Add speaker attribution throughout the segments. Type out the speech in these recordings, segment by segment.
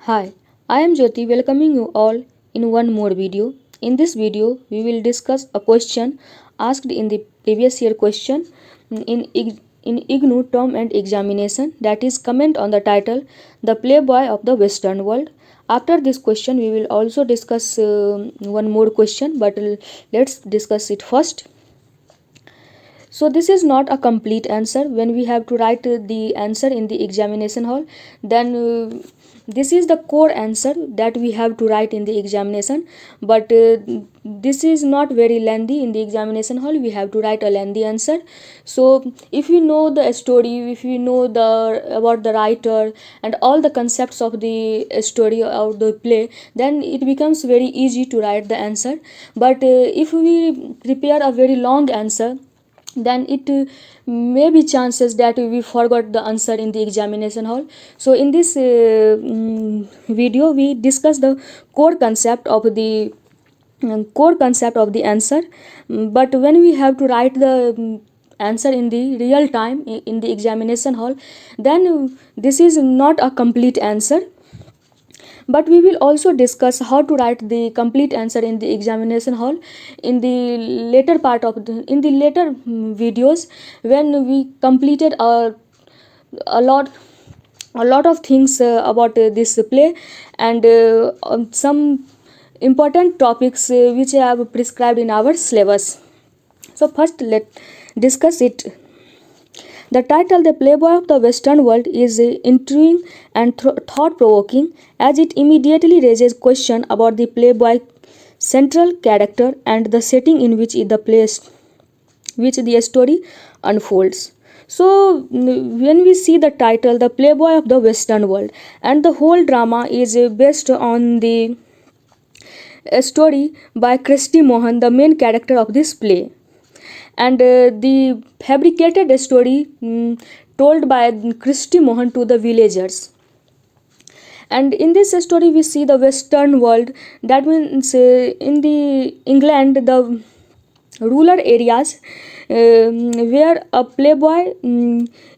Speaker 1: Hi, I am Jyoti welcoming you all in one more video. In this video, we will discuss a question asked in the previous year question in Ignou term and examination, that is comment on the title The Playboy of the Western World. After this question, we will also discuss one more question, but let's discuss it first. So this is not a complete answer. When we have to write the answer in the examination hall, then this is the core answer that we have to write in the examination, but this is not very lengthy. In the examination hall we have to write a lengthy answer. So if we know the story, if we know the about the writer and all the concepts of the story or the play, then it becomes very easy to write the answer. But if we prepare a very long answer, then it may be chances that we forgot the answer in the examination hall. So in this video we discuss the core concept of the answer. But when we have to write the answer in the real time in the examination hall, then this is not a complete answer. But we will also discuss how to write the complete answer in the examination hall in the later part of in the later videos, when we completed a lot of things about this play, and some important topics which I have prescribed in our syllabus. So first let's discuss it. The title The Playboy of the Western World is intriguing and thought-provoking, as it immediately raises questions about the Playboy central character and the setting in which the story unfolds. So when we see the title The Playboy of the Western World, and the whole drama is based on the story by Christy Mahon, the main character of this play, and the fabricated story told by Christy Mahon to the villagers. And in this story we see the Western world, that means in the England, the rural areas where a playboy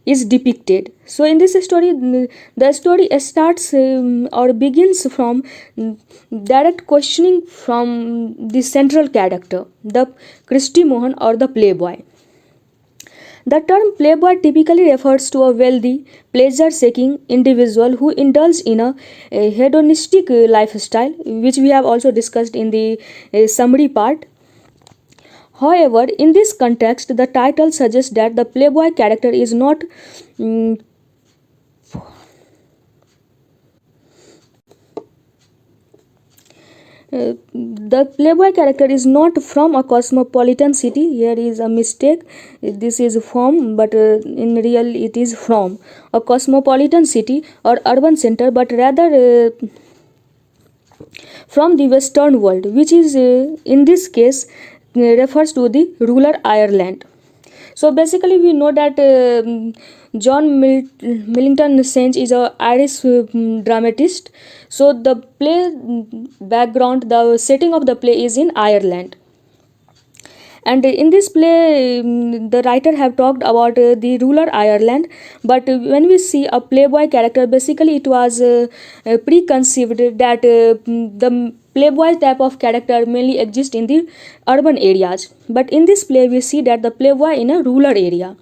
Speaker 1: is depicted. So in this story, the story starts or begins from direct questioning from the central character, the Christy Mahon or the playboy. The term playboy typically refers to a wealthy, pleasure-seeking individual who indulges in a hedonistic lifestyle, which we have also discussed in the summary part. However, in this context, the title suggests that the playboy character is not the playboy character is not from a cosmopolitan city. Here is a mistake. This is from, but in real it is from a cosmopolitan city or urban center, but rather from the Western world, which is in this case refers to the rural Ireland. So basically we know that John Millington Synge is a Irish dramatist. So the play background, the setting of the play is in Ireland. And in this play the writer have talked about the rural Ireland. But when we see a playboy character, basically it was preconceived that the playboy type of character mainly exists in the urban areas. But in this play we see that the playboy in a rural area.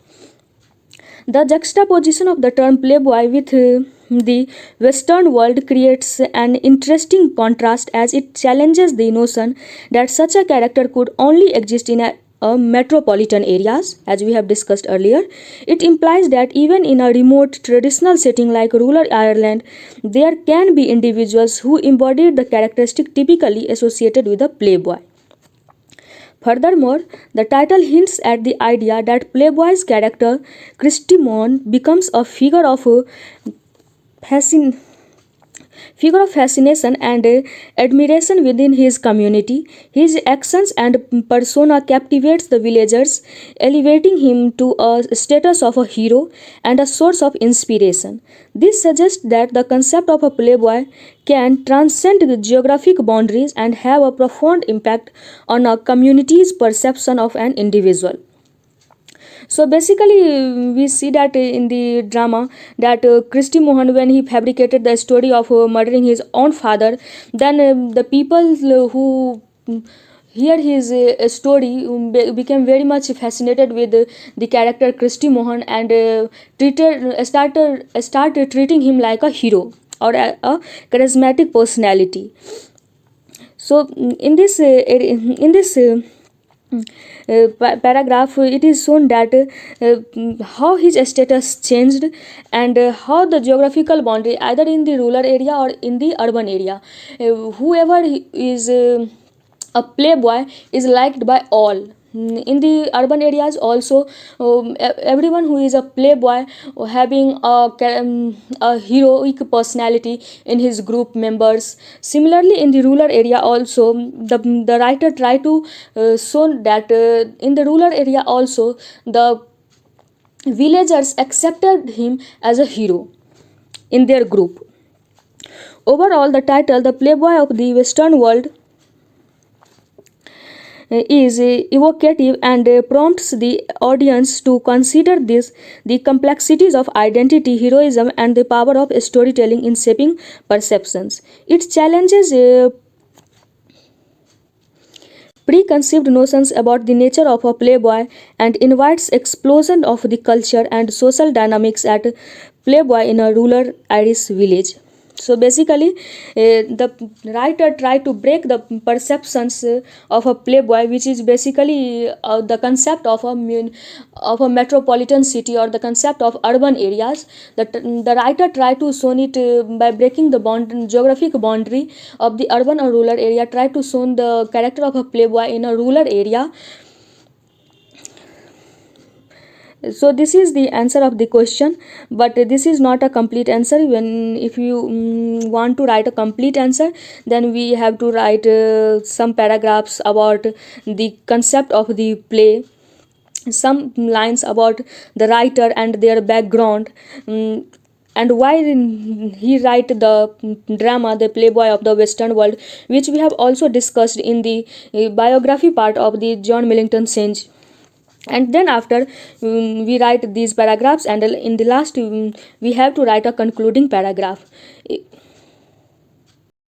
Speaker 1: The juxtaposition of the term playboy with the Western world creates an interesting contrast, as it challenges the notion that such a character could only exist in a metropolitan areas, as we have discussed earlier. It implies that even in a remote traditional setting like rural Ireland, there can be individuals who embody the characteristic typically associated with a playboy. Furthermore, the title hints at the idea that Playboy's character, Christy Mahon, becomes a figure of fascination and admiration within his community. His actions and persona captivates the villagers, elevating him to a status of a hero and a source of inspiration. This suggests that the concept of a playboy can transcend the geographic boundaries and have a profound impact on a community's perception of an individual. So basically, we see that in the drama that Christy Mahon, when he fabricated the story of murdering his own father, then the people who hear his story became very much fascinated with the character Christy Mahon, and started treating him like a hero or a charismatic personality. So in this paragraph, it is shown that how his status changed, and how the geographical boundary, either in the rural area or in the urban area, whoever is a playboy is liked by all. In the urban areas also, everyone who is a playboy having a heroic personality in his group members. Similarly, in the rural area also, the writer try to show that in the rural area also, the villagers accepted him as a hero in their group. Overall, the title, The Playboy of the Western World, is evocative and prompts the audience to consider the complexities of identity, heroism, and the power of storytelling in shaping perceptions. It challenges preconceived notions about the nature of a playboy and invites explosion of the culture and social dynamics at playboy in a rural Irish village. So basically, the writer tried to break the perceptions of a playboy, which is basically the concept of of a metropolitan city, or the concept of urban areas. The writer tried to show it by breaking the geographic boundary of the urban or rural area. Tried to show the character of a playboy in a rural area. So this is the answer of the question, but this is not a complete answer. When if you want to write a complete answer, then we have to write some paragraphs about the concept of the play, some lines about the writer and their background, and why he write the drama The Playboy of the Western World, which we have also discussed in the biography part of the John Millington Synge. And then after we write these paragraphs, and in the last we have to write a concluding paragraph.